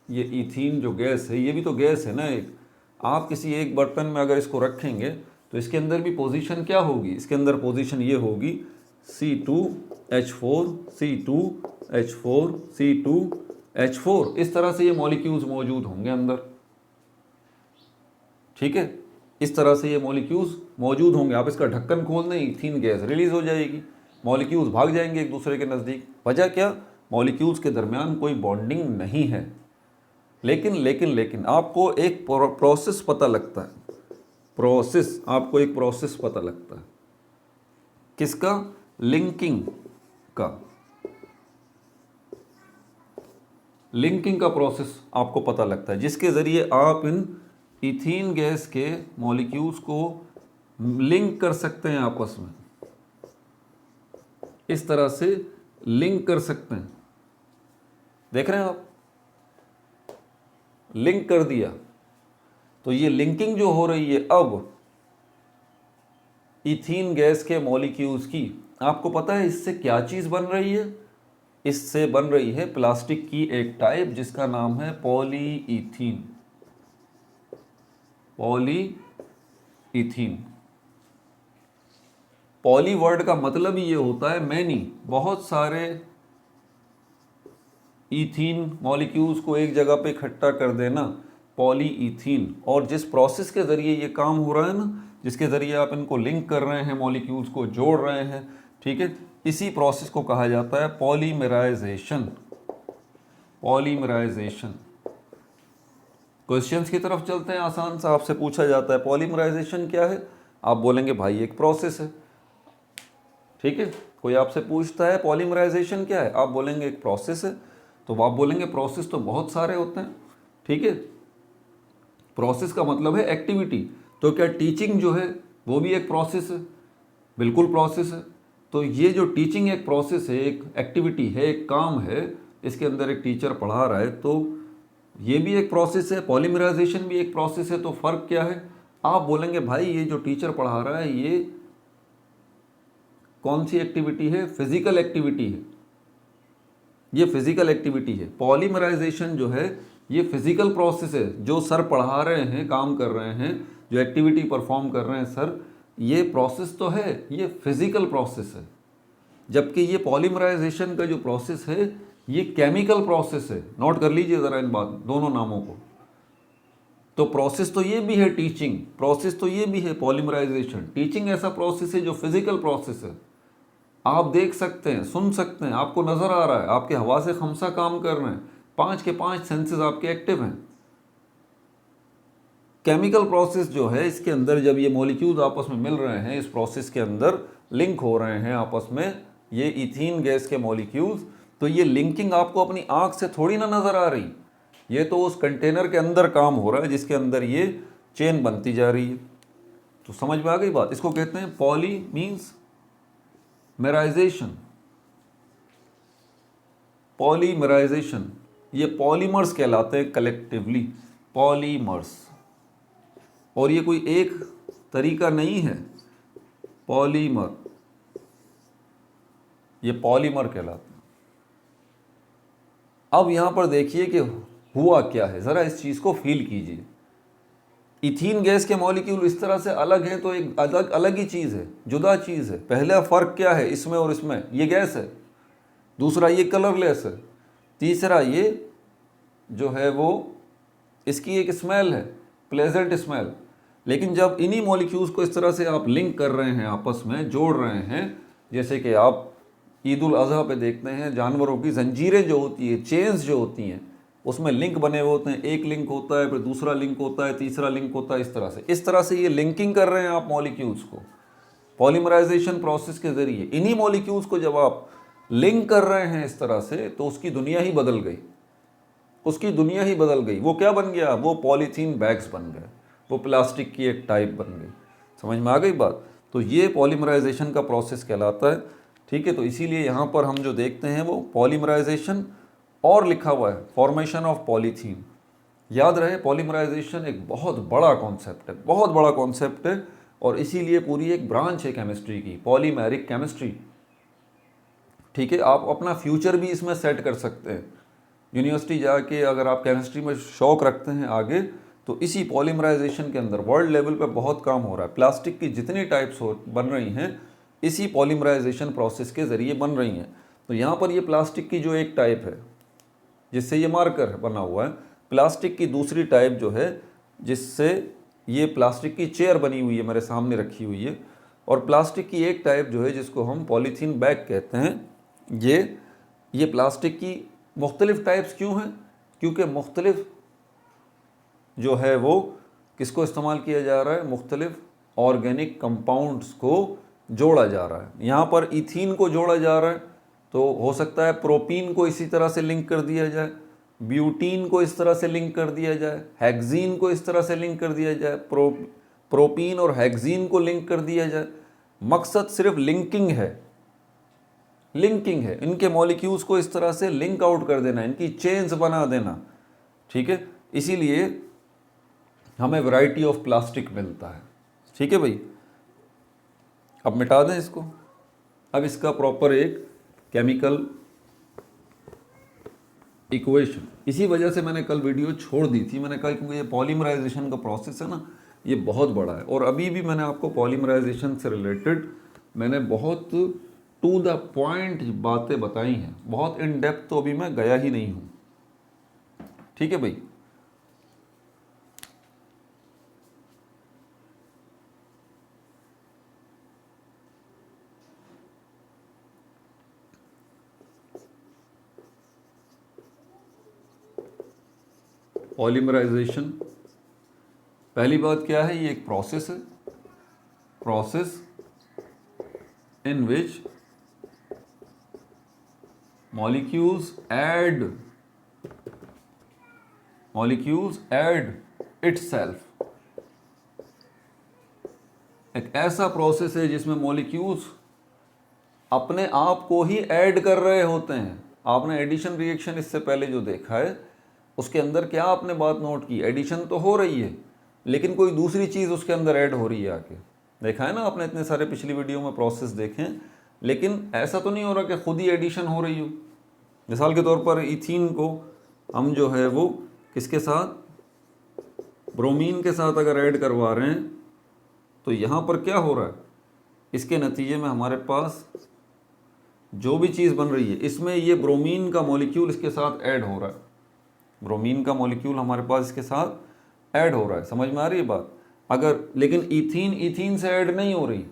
ये इथीन जो गैस है, ये भी तो गैस है ना एक। आप किसी एक बर्तन में अगर इसको रखेंगे तो इसके अंदर भी पोजीशन क्या होगी? इसके अंदर पोजीशन ये होगी C2H4 C2H4 C2H4। इस तरह से ये मॉलिक्यूल्स मौजूद होंगे अंदर। ठीक है, इस तरह से ये मॉलिक्यूल्स मौजूद होंगे। आप इसका ढक्कन खोल दें, इथीन गैस रिलीज हो जाएगी, मॉलिक्यूल्स भाग जाएंगे एक दूसरे के नज़दीक। वजह क्या? मॉलिक्यूल्स के दरमियान कोई बॉन्डिंग नहीं है। लेकिन लेकिन लेकिन आपको एक प्रोसेस पता लगता है, प्रोसेस, आपको एक प्रोसेस पता लगता है। किसका? लिंकिंग का। लिंकिंग का प्रोसेस आपको पता लगता है, जिसके ज़रिए आप इन इथीन गैस के मॉलिक्यूल्स को लिंक कर सकते हैं आपस में, इस तरह से लिंक कर सकते हैं। देख रहे हैं आप, लिंक कर दिया। तो ये लिंकिंग जो हो रही है अब इथीन गैस के मॉलिक्यूल्स की, आपको पता है इससे क्या चीज़ बन रही है? इससे बन रही है प्लास्टिक की एक टाइप जिसका नाम है पॉलीइथीन। पॉलीइथीन, पॉली वर्ड का मतलब ही ये होता है मैनी, बहुत सारे इथीन मॉलिक्यूल्स को एक जगह पे इकट्ठा कर देना, पॉलीइथीन। और जिस प्रोसेस के ज़रिए ये काम हो रहा है ना, जिसके ज़रिए आप इनको लिंक कर रहे हैं, मॉलिक्यूल्स को जोड़ रहे हैं, ठीक है, इसी प्रोसेस को कहा जाता है पॉलीमराइजेशन। पॉलीमराइजेशन। क्वेश्चंस की तरफ चलते हैं। आसान सा आपसे पूछा जाता है पॉलीमराइजेशन क्या है, आप बोलेंगे भाई एक प्रोसेस है, ठीक है। कोई आपसे पूछता है पॉलीमराइजेशन क्या है, आप बोलेंगे एक प्रोसेस है। तो आप बोलेंगे प्रोसेस तो बहुत सारे होते हैं, ठीक है। प्रोसेस का मतलब है एक्टिविटी। तो क्या टीचिंग जो है वो भी एक प्रोसेस है? बिल्कुल प्रोसेस है। तो ये जो टीचिंग एक प्रोसेस है, एक एक्टिविटी है, एक काम है, इसके अंदर एक टीचर पढ़ा रहा है, तो ये भी एक प्रोसेस है, पॉलीमराइजेशन भी एक प्रोसेस है। तो फ़र्क क्या है? आप बोलेंगे भाई ये जो टीचर पढ़ा रहा है ये कौन सी एक्टिविटी है? फिजिकल एक्टिविटी है, ये फिजिकल एक्टिविटी है। पॉलीमराइजेशन जो है ये फिजिकल प्रोसेस है, जो सर पढ़ा रहे हैं, काम कर रहे हैं, जो एक्टिविटी परफॉर्म कर रहे हैं सर, ये प्रोसेस तो है, ये फिजिकल प्रोसेस है। जबकि ये पॉलीमराइजेशन का जो प्रोसेस है ये केमिकल प्रोसेस है। नोट कर लीजिए ज़रा इन बात दोनों नामों को। तो प्रोसेस तो ये भी है टीचिंग, प्रोसेस तो ये भी है पॉलीमराइजेशन। टीचिंग ऐसा प्रोसेस है जो फिजिकल प्रोसेस है, आप देख सकते हैं, सुन सकते हैं, आपको नज़र आ रहा है, आपके हवा से खमसा काम कर रहे हैं, 5 के 5 सेंसेस आपके एक्टिव हैं। केमिकल प्रोसेस जो है, इसके अंदर जब ये मॉलिक्यूल्स आपस में मिल रहे हैं, इस प्रोसेस के अंदर लिंक हो रहे हैं आपस में ये इथीन गैस के मॉलिक्यूल्स, तो ये लिंकिंग आपको अपनी आंख से थोड़ी ना नज़र आ रही, ये तो उस कंटेनर के अंदर काम हो रहा है जिसके अंदर ये चेन बनती जा रही है। तो समझ में आ गई बात? इसको कहते हैं पॉली मीन्स मेराइजेशन। पॉलीमराइजेशन, ये पॉलीमर्स कहलाते हैं कलेक्टिवली, पॉलीमर्स। और ये कोई एक तरीका नहीं है, पॉलीमर, ये पॉलीमर कहलाते हैं। अब यहां पर देखिए कि हुआ क्या है, जरा इस चीज को फील कीजिए। इथीन गैस के मॉलिक्यूल इस तरह से अलग हैं तो एक अलग ही चीज़ है, जुदा चीज़ है। पहला फ़र्क क्या है इसमें और इसमें? ये गैस है, दूसरा ये कलरलेस है, तीसरा ये जो है वो इसकी एक स्मेल है, प्लेजेंट स्मेल। लेकिन जब इन्हीं मॉलिक्यूल्स को इस तरह से आप लिंक कर रहे हैं, आपस में जोड़ रहे हैं, जैसे कि आप ईद उल अज़हा पे देखते हैं जानवरों की जंजीरें जो होती है, चेन्स जो होती हैं, उसमें लिंक बने हुए होते हैं, एक लिंक होता है, फिर दूसरा लिंक होता है, तीसरा लिंक होता है, इस तरह से ये लिंकिंग कर रहे हैं आप मॉलिक्यूल्स को पॉलीमराइजेशन प्रोसेस के ज़रिए। इन्हीं मॉलिक्यूल्स को जब आप लिंक कर रहे हैं इस तरह से, तो उसकी दुनिया ही बदल गई, उसकी दुनिया ही बदल गई। वो क्या बन गया? वो पॉलीथीन बैग्स बन गए, वो प्लास्टिक की एक टाइप बन गई। समझ में आ गई बात? तो ये पॉलीमराइजेशन का प्रोसेस कहलाता है, ठीक है। तो इसीलिए यहाँ पर हम जो देखते हैं वो पॉलीमराइजेशन और लिखा हुआ है फॉर्मेशन ऑफ पॉलीथीन। याद रहे पॉलीमराइजेशन एक बहुत बड़ा कॉन्सेप्ट है, बहुत बड़ा कॉन्सेप्ट है, और इसीलिए पूरी एक ब्रांच है केमिस्ट्री की, पॉलीमेरिक केमिस्ट्री, ठीक है। आप अपना फ्यूचर भी इसमें सेट कर सकते हैं। यूनिवर्सिटी जाके अगर आप केमिस्ट्री में शौक रखते हैं आगे, तो इसी पॉलीमराइजेशन के अंदर वर्ल्ड लेवल पे बहुत काम हो रहा है। प्लास्टिक की जितनी टाइप्स बन रही हैं इसी पॉलीमराइजेशन प्रोसेस के ज़रिए बन रही हैं। तो यहाँ पर ये प्लास्टिक की जो एक टाइप है जिससे ये मार्कर बना हुआ है, प्लास्टिक की दूसरी टाइप जो है जिससे ये प्लास्टिक की चेयर बनी हुई है, मेरे सामने रखी हुई है, और प्लास्टिक की एक टाइप जो है जिसको हम पॉलीथीन बैग कहते हैं। ये प्लास्टिक की मुख्तलिफ टाइप्स क्यों हैं? क्योंकि मुख्तलिफ जो है वो किसको इस्तेमाल किया जा रहा है? मुख्तलिफ ऑर्गेनिक कंपाउंड्स को जोड़ा जा रहा है। यहाँ पर इथीन को जोड़ा जा रहा है, तो हो सकता है प्रोपीन को इसी तरह से लिंक कर दिया जाए, ब्यूटीन को इस तरह से लिंक कर दिया जाए, हेक्सीन को इस तरह से लिंक कर दिया जाए, प्रोपीन और हेक्सीन को लिंक कर दिया जाए। मकसद सिर्फ लिंकिंग है, लिंकिंग है। इनके मॉलिक्यूल्स को इस तरह से लिंक आउट कर देना, इनकी चेन्स बना देना, ठीक है। इसीलिए हमें वैरायटी ऑफ प्लास्टिक मिलता है, ठीक है भाई। अब मिटा दें इसको। अब इसका प्रॉपर एक केमिकल इक्वेशन, इसी वजह से मैंने कल वीडियो छोड़ दी थी। मैंने कहा क्योंकि ये पॉलीमराइजेशन का प्रोसेस है ना, ये बहुत बड़ा है। और अभी भी मैंने आपको पॉलीमराइजेशन से रिलेटेड मैंने बहुत टू द पॉइंट बातें बताई हैं, बहुत इन डेप्थ तो अभी मैं गया ही नहीं हूँ, ठीक है भाई। पॉलीमराइजेशन, पहली बात क्या है, ये एक प्रोसेस है, process in which molecules add itself. एक ऐसा प्रोसेस है जिसमें मॉलिक्यूल्स अपने आप को ही ऐड कर रहे होते हैं। आपने एडिशन रिएक्शन इससे पहले जो देखा है उसके अंदर क्या आपने बात नोट की, एडिशन तो हो रही है लेकिन कोई दूसरी चीज़ उसके अंदर ऐड हो रही है आके। देखा है ना आपने, इतने सारे पिछली वीडियो में प्रोसेस देखे, लेकिन ऐसा तो नहीं हो रहा कि खुद ही एडिशन हो रही हो। मिसाल के तौर पर इथीन को हम जो है वो किसके साथ, ब्रोमीन के साथ अगर ऐड करवा रहे हैं तो यहाँ पर क्या हो रहा है, इसके नतीजे में हमारे पास जो भी चीज़ बन रही है इसमें ये ब्रोमीन का मॉलिक्यूल इसके साथ ऐड हो रहा है, ब्रोमीन का मॉलिक्यूल हमारे पास इसके साथ ऐड हो रहा है। समझ में आ रही है बात। अगर लेकिन इथीन से ऐड नहीं हो रही,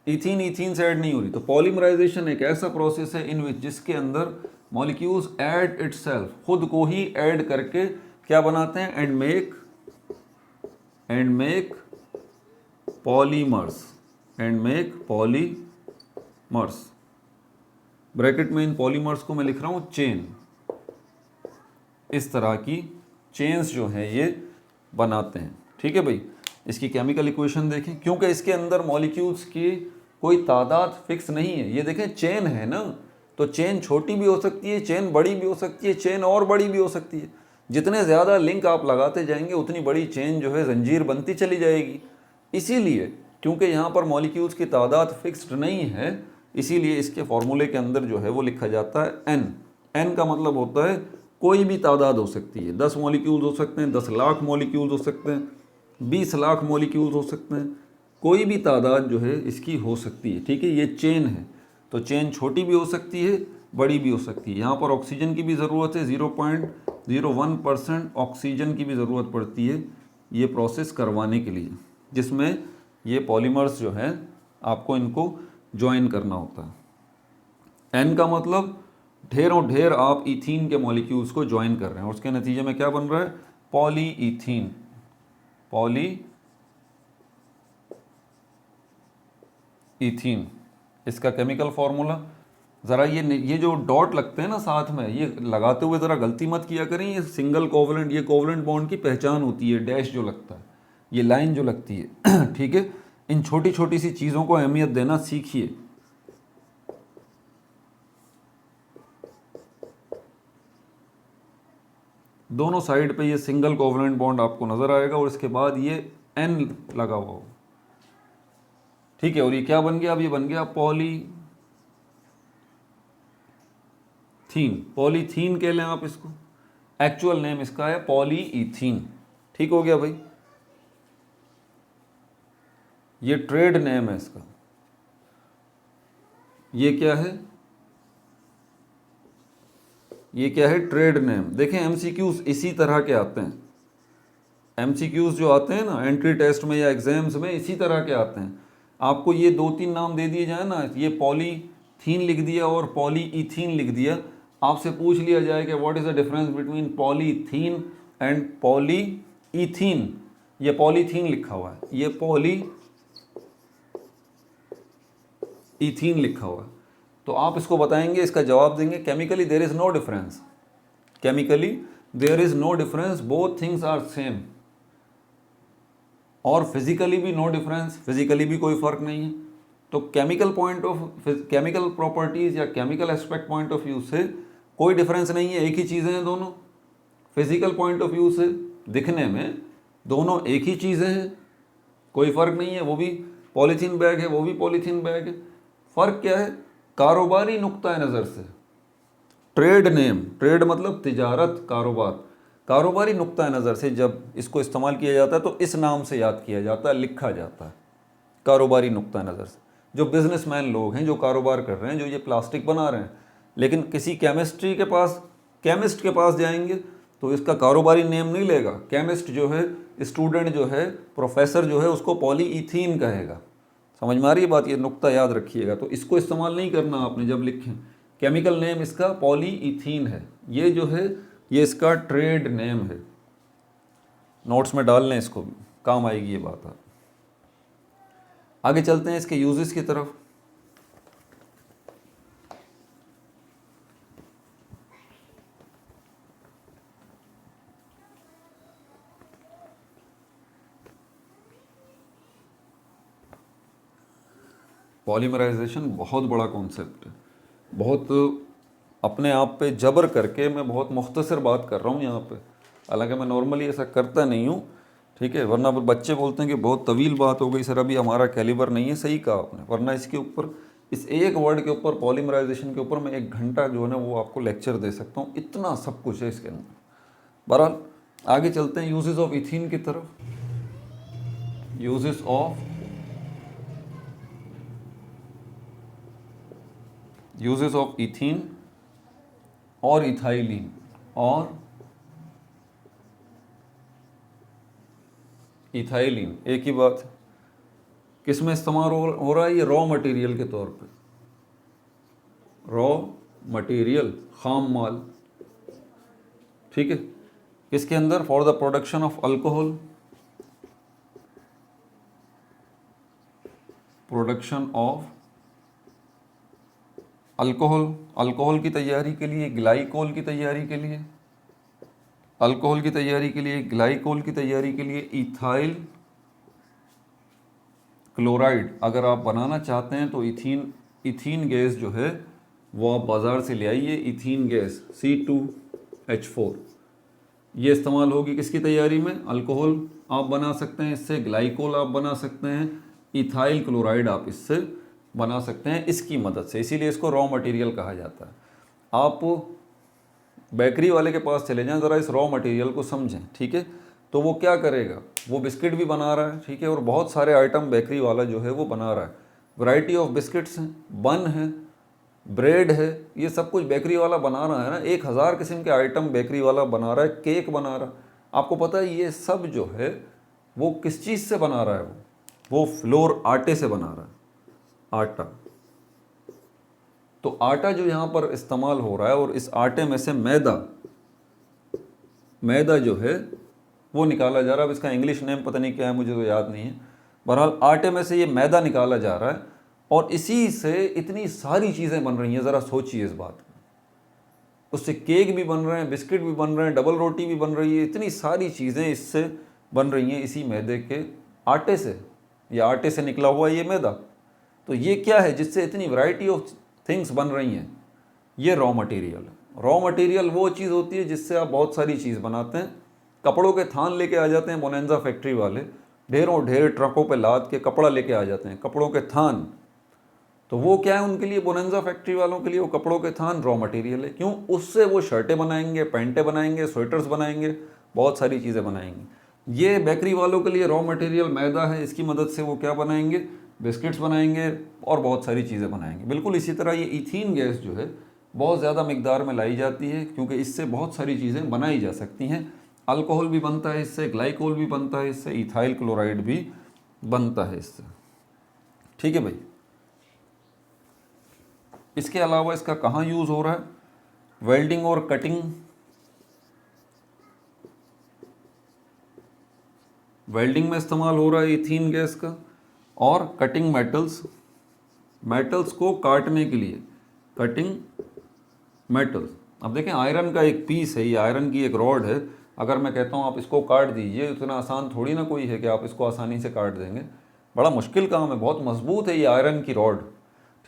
इथीन से ऐड नहीं हो रही, तो पॉलीमराइजेशन एक ऐसा प्रोसेस है इन विच जिसके अंदर मॉलिक्यूल्स ऐड इटसेल्फ, खुद को ही ऐड करके क्या बनाते हैं, एंड मेक पॉलीमर्स, ब्रैकेट में इन पॉलीमर्स को मैं लिख रहा हूं चेन। इस तरह की चेन्स जो हैं ये बनाते हैं, ठीक है भाई। इसकी केमिकल इक्वेशन देखें, क्योंकि इसके अंदर मॉलिक्यूल्स की कोई तादाद फिक्स नहीं है। ये देखें चेन है ना, तो चेन छोटी भी हो सकती है, चेन बड़ी भी हो सकती है, चेन और बड़ी भी हो सकती है। जितने ज़्यादा लिंक आप लगाते जाएंगे उतनी बड़ी चेन जो है जंजीर बनती चली जाएगी। इसीलिए क्योंकि यहाँ पर मॉलिक्यूल्स की तादाद फिक्स्ड नहीं है, इसीलिए इसके फॉर्मूले के अंदर जो है वो लिखा जाता है एन का मतलब होता है कोई भी तादाद हो सकती है। 10 मॉलिक्यूल्स हो सकते हैं, 10 लाख मॉलिक्यूल्स हो सकते हैं, 20 लाख मॉलिक्यूल्स हो सकते हैं, कोई भी तादाद जो है इसकी हो सकती है, ठीक है। ये चेन है, तो चेन छोटी भी हो सकती है, बड़ी भी हो सकती है। यहाँ पर ऑक्सीजन की भी ज़रूरत है, 0.01% ऑक्सीजन की भी ज़रूरत पड़ती है ये प्रोसेस करवाने के लिए, जिसमें ये पॉलीमर्स जो है आपको इनको ज्वाइन करना होता है। एन का मतलब ढेरों ढेर आप इथीन के मॉलिक्यूल्स को ज्वाइन कर रहे हैं और उसके नतीजे में क्या बन रहा है, पॉलीइथीन। इसका केमिकल फॉर्मूला ज़रा ये जो डॉट लगते हैं ना साथ में, ये लगाते हुए ज़रा गलती मत किया करें। ये सिंगल कोवलेंट, ये कोवलेंट बॉन्ड की पहचान होती है, डैश जो लगता है, ये लाइन जो लगती है, ठीक है। इन छोटी छोटी सी चीज़ों को अहमियत देना सीखिए। दोनों साइड पे ये सिंगल कोवलेंट बॉन्ड आपको नज़र आएगा और इसके बाद ये एन लगा हुआ हो, ठीक है। और ये क्या बन गया, अब ये बन गया पॉलीथीन कह लें आप इसको, एक्चुअल नेम इसका है पॉलीइथीन, ठीक हो गया भाई। ये ट्रेड नेम है इसका। ये क्या है, ये क्या है, ट्रेड नेम। देखें एमसीक्यूज इसी तरह के आते हैं, एमसीक्यूज जो आते हैं ना एंट्री टेस्ट में या एग्जाम्स में, इसी तरह के आते हैं। आपको ये 2-3 नाम दे दिए जाए ना, ये पॉलीथीन लिख दिया और पॉलीइथीन लिख दिया, आपसे पूछ लिया जाए कि what is the difference between polythene and polyethene, ये पॉलीथीन लिखा हुआ है, ये पॉलीइथीन लिखा हुआ है, तो आप इसको बताएंगे, इसका जवाब देंगे chemically there is no difference, chemically there is no difference, both things are same. और फिजिकली भी नो डिफरेंस, फिजिकली भी कोई फर्क नहीं है। तो chemical point of chemical properties या chemical aspect point of view से कोई डिफरेंस नहीं है, एक ही चीज़ें हैं दोनों। फिजिकल पॉइंट ऑफ व्यू से दिखने में दोनों एक ही चीज़ें हैं, कोई फर्क नहीं है। वो भी पॉलीथीन बैग है, वो भी पॉलीथीन बैग है। फ़र्क क्या है? कारोबारी नुक्ता नज़र से। ट्रेड नेम, ट्रेड मतलब तिजारत, कारोबार। कारोबारी नुक्ता नज़र से जब इसको इस्तेमाल किया जाता है तो इस नाम से याद किया जाता है, लिखा जाता है, कारोबारी नुक्ता नज़र से। जो बिजनेसमैन लोग हैं, जो कारोबार कर रहे हैं, जो ये प्लास्टिक बना रहे हैं, लेकिन किसी केमिस्ट्री के पास, केमिस्ट के पास जाएंगे तो इसका कारोबारी नेम नहीं लेगा। केमिस्ट जो है, स्टूडेंट जो है, प्रोफेसर जो है, उसको पॉलीइथीन कहेगा। समझ में आ रही है बात? ये नुक्ता याद रखिएगा। तो इसको इस्तेमाल नहीं करना आपने जब लिखें। केमिकल नेम इसका पॉलीइथीन है। ये जो है ये इसका ट्रेड नेम है। नोट्स में डाल लें, इसको भी काम आएगी ये बात। आगे चलते हैं इसके यूजेस की तरफ। पॉलीमराइजेशन बहुत बड़ा कॉन्सेप्ट है, बहुत अपने आप पे जबर करके मैं बहुत मुख्तसर बात कर रहा हूँ यहाँ पे। हालांकि मैं नॉर्मली ऐसा करता नहीं हूँ, ठीक है, वरना बच्चे बोलते हैं कि बहुत तवील बात हो गई सर, अभी हमारा कैलिबर नहीं है। सही कहा आपने, वरना इसके ऊपर, इस एक वर्ड के ऊपर, पॉलीमराइजेशन के ऊपर मैं 1 घंटा जो है ना वो आपको लेक्चर दे सकता हूँ, इतना सब कुछ है इसके अंदर। बहरहाल आगे चलते हैं यूजेस ऑफ इथीन की तरफ। यूजेस ऑफ इथीन और इथाइलिन और इथाइलिन एक ही बात है। किस में इस्तेमाल हो रहा है? ये रॉ मटेरियल के तौर पे, रॉ मटेरियल, खाम माल, ठीक है। किसके अंदर? For the production of alcohol, production of alcohol, alcohol की तैयारी के लिए, ग्लाइकोल की तैयारी के लिए, अल्कोहल की तैयारी के लिए, ग्लाइकोल की तैयारी के लिए इथाइल क्लोराइड अगर आप बनाना चाहते हैं तो इथीन गैस जो है वो आप बाज़ार से ले आइए। इथीन गैस C2H4 ये इस्तेमाल होगी किसकी तैयारी में? अल्कोहल आप बना सकते हैं इससे, ग्लाइकोल आप बना सकते हैं, इथाइल क्लोराइड आप इससे बना सकते हैं इसकी मदद से। इसीलिए इसको रॉ मटेरियल कहा जाता है। आप बेकरी वाले के पास चले जाएं, ज़रा इस रॉ मटेरियल को समझें, ठीक है। तो वो क्या करेगा? वो बिस्किट भी बना रहा है, ठीक है, और बहुत सारे आइटम बेकरी वाला जो है वो बना रहा है। वैरायटी ऑफ बिस्किट्स हैं, बन है, ब्रेड है, ये सब कुछ बेकरी वाला बना रहा है ना। 1000 किस्म के आइटम बेकरी वाला बना रहा है, केक बना रहा है। आपको पता है ये सब जो है वो किस चीज़ से बना रहा है? वो फ्लोर, आटे से बना रहा है, आटा। तो आटा जो यहाँ पर इस्तेमाल हो रहा है और इस आटे में से मैदा जो है वो निकाला जा रहा है। अब इसका इंग्लिश नेम पता नहीं क्या है, मुझे तो याद नहीं है। बहरहाल आटे में से ये मैदा निकाला जा रहा है और इसी से इतनी सारी चीज़ें बन रही हैं। ज़रा सोचिए इस बात को। उससे केक भी बन रहे हैं, बिस्किट भी बन रहे हैं, डबल रोटी भी बन रही है, इतनी सारी चीज़ें इससे बन रही हैं, इसी मैदे के आटे से, या आटे से निकला हुआ ये मैदा। तो ये क्या है जिससे इतनी वैरायटी ऑफ थिंग्स बन रही हैं? ये रॉ मटेरियल है। रॉ मटेरियल वो चीज़ होती है जिससे आप बहुत सारी चीज़ बनाते हैं। कपड़ों के थान लेके आ जाते हैं बोनेंजा फैक्ट्री वाले, ढेरों ढेर ट्रकों पे लाद के कपड़ा लेके आ जाते हैं, कपड़ों के थान। तो वो क्या है उनके लिए, बोनेंजा फैक्ट्री वालों के लिए वो कपड़ों के थान रॉ मटेरियल है। क्यों? उससे वो शर्टें बनाएंगे, पैंटें बनाएंगे, स्वेटर्स बनाएंगे, बहुत सारी चीज़ें बनाएंगे। ये बेकरी वालों के लिए रॉ मटेरियल मैदा है, इसकी मदद से वो क्या बनाएंगे? बिस्किट्स बनाएंगे और बहुत सारी चीज़ें बनाएंगे। बिल्कुल इसी तरह ये इथीन गैस जो है बहुत ज़्यादा मिकदार में लाई जाती है, क्योंकि इससे बहुत सारी चीज़ें बनाई जा सकती हैं। अल्कोहल भी बनता है इससे, ग्लाइकोल भी बनता है इससे, इथाइल क्लोराइड भी बनता है इससे, ठीक है भाई। इसके अलावा इसका कहाँ यूज़ हो रहा है? वेल्डिंग और कटिंग, वेल्डिंग में इस्तेमाल हो रहा है इथीन गैस का, और कटिंग मेटल्स को काटने के लिए, कटिंग मेटल्स, अब देखें आयरन का एक पीस है, ये आयरन की एक रॉड है, अगर मैं कहता हूँ आप इसको काट दीजिए, इतना आसान थोड़ी ना कोई है कि आप इसको आसानी से काट देंगे, बड़ा मुश्किल काम है, बहुत मजबूत है ये आयरन की रॉड,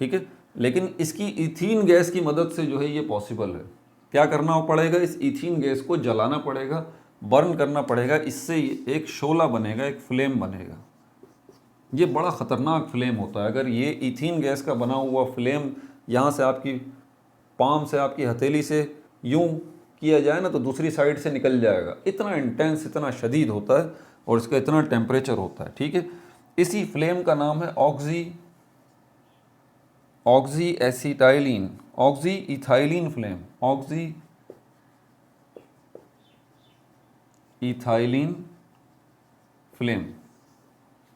ठीक है। लेकिन इसकी इथीन गैस की मदद से जो है ये पॉसिबल है। क्या करना पड़ेगा, इस इथीन गैस को जलाना पड़ेगा, बर्न करना पड़ेगा, इससे एक शोला बनेगा, एक फ्लेम बनेगा। ये बड़ा ख़तरनाक फ्लेम होता है। अगर ये इथीन गैस का बना हुआ फ्लेम यहाँ से आपकी पाम से, आपकी हथेली से यूं किया जाए ना, तो दूसरी साइड से निकल जाएगा। इतना इंटेंस, इतना शदीद होता है और इसका इतना टेम्परेचर होता है, ठीक है। इसी फ्लेम का नाम है oxy acetylene, oxy ethylene flame, oxy ethylene flame.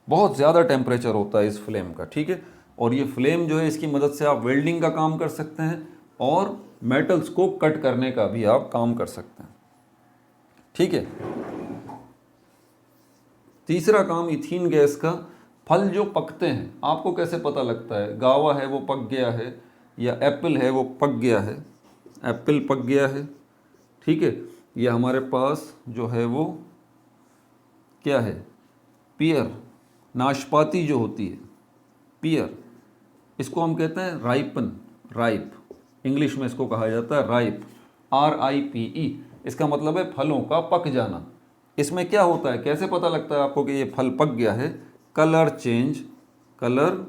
बहुत ज़्यादा टेम्परेचर होता है इस फ्लेम का, ठीक है। और ये फ्लेम जो है, इसकी मदद से आप वेल्डिंग का काम कर सकते हैं और मेटल्स को कट करने का भी आप काम कर सकते हैं, ठीक है। तीसरा काम इथीन गैस का, फल जो पकते हैं, आपको कैसे पता लगता है गावा है वो पक गया है, या एप्पल है वो पक गया है, एप्पल पक गया है, ठीक है। या हमारे पास जो है वो क्या है, पियर, नाशपाती जो होती है, पियर, इसको हम कहते हैं राइपन, राइप, इंग्लिश में इसको कहा जाता है राइप, RIPE। इसका मतलब है फलों का पक जाना। इसमें क्या होता है, कैसे पता लगता है आपको कि ये फल पक गया है, colour change, colour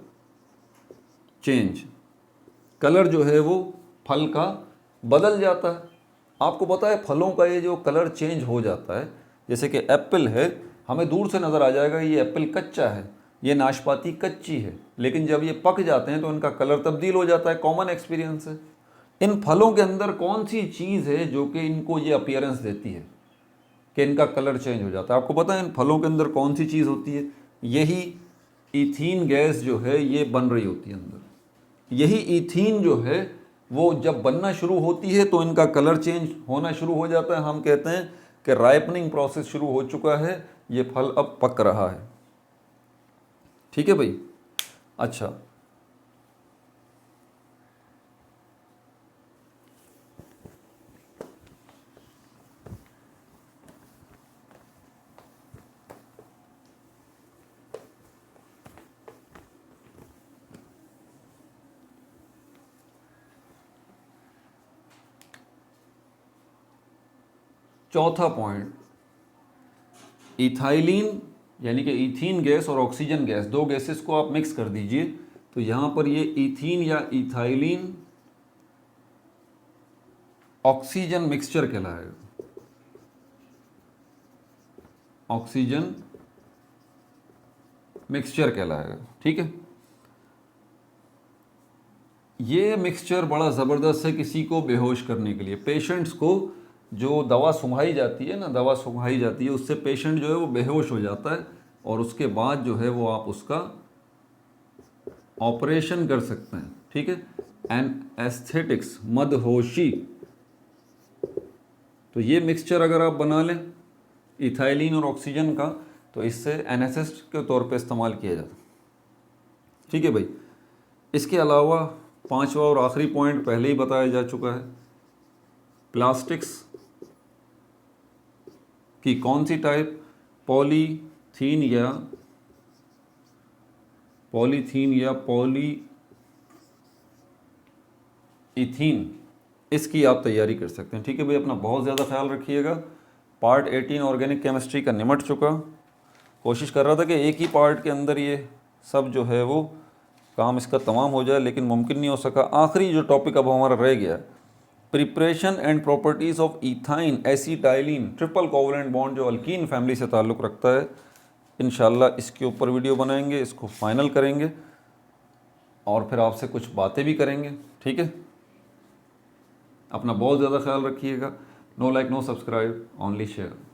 change, colour जो है वो फल का बदल जाता है। आपको पता है फलों का ये जो कलर चेंज हो जाता है, जैसे कि एप्पल है, हमें दूर से नज़र आ जाएगा ये एप्पल कच्चा है, ये नाशपाती कच्ची है, लेकिन जब ये पक जाते हैं तो इनका कलर तब्दील हो जाता है। कॉमन एक्सपीरियंस है। इन फलों के अंदर कौन सी चीज़ है जो कि इनको ये अपीयरेंस देती है कि इनका कलर चेंज हो जाता है? आपको पता है इन फलों के अंदर कौन सी चीज़ होती है? यही इथीन गैस जो है ये बन रही होती है अंदर। यही इथीन जो है वो जब बनना शुरू होती है तो इनका कलर चेंज होना शुरू हो जाता है। हम कहते हैं कि राइपनिंग प्रोसेस शुरू हो चुका है, ये फल अब पक रहा है, ठीक है भाई। अच्छा, चौथा पॉइंट, इथाइलिन यानी कि इथीन गैस और ऑक्सीजन गैस, दो गैसेस को आप मिक्स कर दीजिए तो यहाँ पर ये इथीन या इथाइलिन ऑक्सीजन मिक्सचर कहलाएगा, ऑक्सीजन मिक्सचर कहलाएगा, ठीक है। ये मिक्सचर बड़ा ज़बरदस्त है किसी को बेहोश करने के लिए। पेशेंट्स को जो दवा सुंघाई जाती है ना, दवा सुंघाई जाती है, उससे पेशेंट जो है वो बेहोश हो जाता है और उसके बाद जो है वो आप उसका ऑपरेशन कर सकते हैं, ठीक है। एनेस्थेटिक्स, मदहोशी। तो ये मिक्सचर अगर आप बना लें इथाइलिन और ऑक्सीजन का, तो इससे एनेस्थेस्ट के तौर पे इस्तेमाल किया जाता है, ठीक है भाई। इसके अलावा पांचवा और आखिरी पॉइंट पहले ही बताया जा चुका है, प्लास्टिक्स की कौन सी टाइप, पॉलीथीन या पॉलीइथीन, इसकी आप तैयारी कर सकते हैं, ठीक है भाई। अपना बहुत ज़्यादा ख्याल रखिएगा। पार्ट 18 ऑर्गेनिक केमिस्ट्री का निमट चुका। कोशिश कर रहा था कि एक ही पार्ट के अंदर ये सब जो है वो काम इसका तमाम हो जाए, लेकिन मुमकिन नहीं हो सका। आखिरी जो टॉपिक अब हमारा रह गया, preparation and properties of ethyne acetylene triple covalent bond, जो अल्कीन फैमिली से ताल्लुक़ रखता है। इंशाल्लाह इसके ऊपर वीडियो बनाएंगे, इसको फाइनल करेंगे और फिर आपसे कुछ बातें भी करेंगे, ठीक है। अपना बहुत ज़्यादा ख्याल रखिएगा। No like, no subscribe, only share.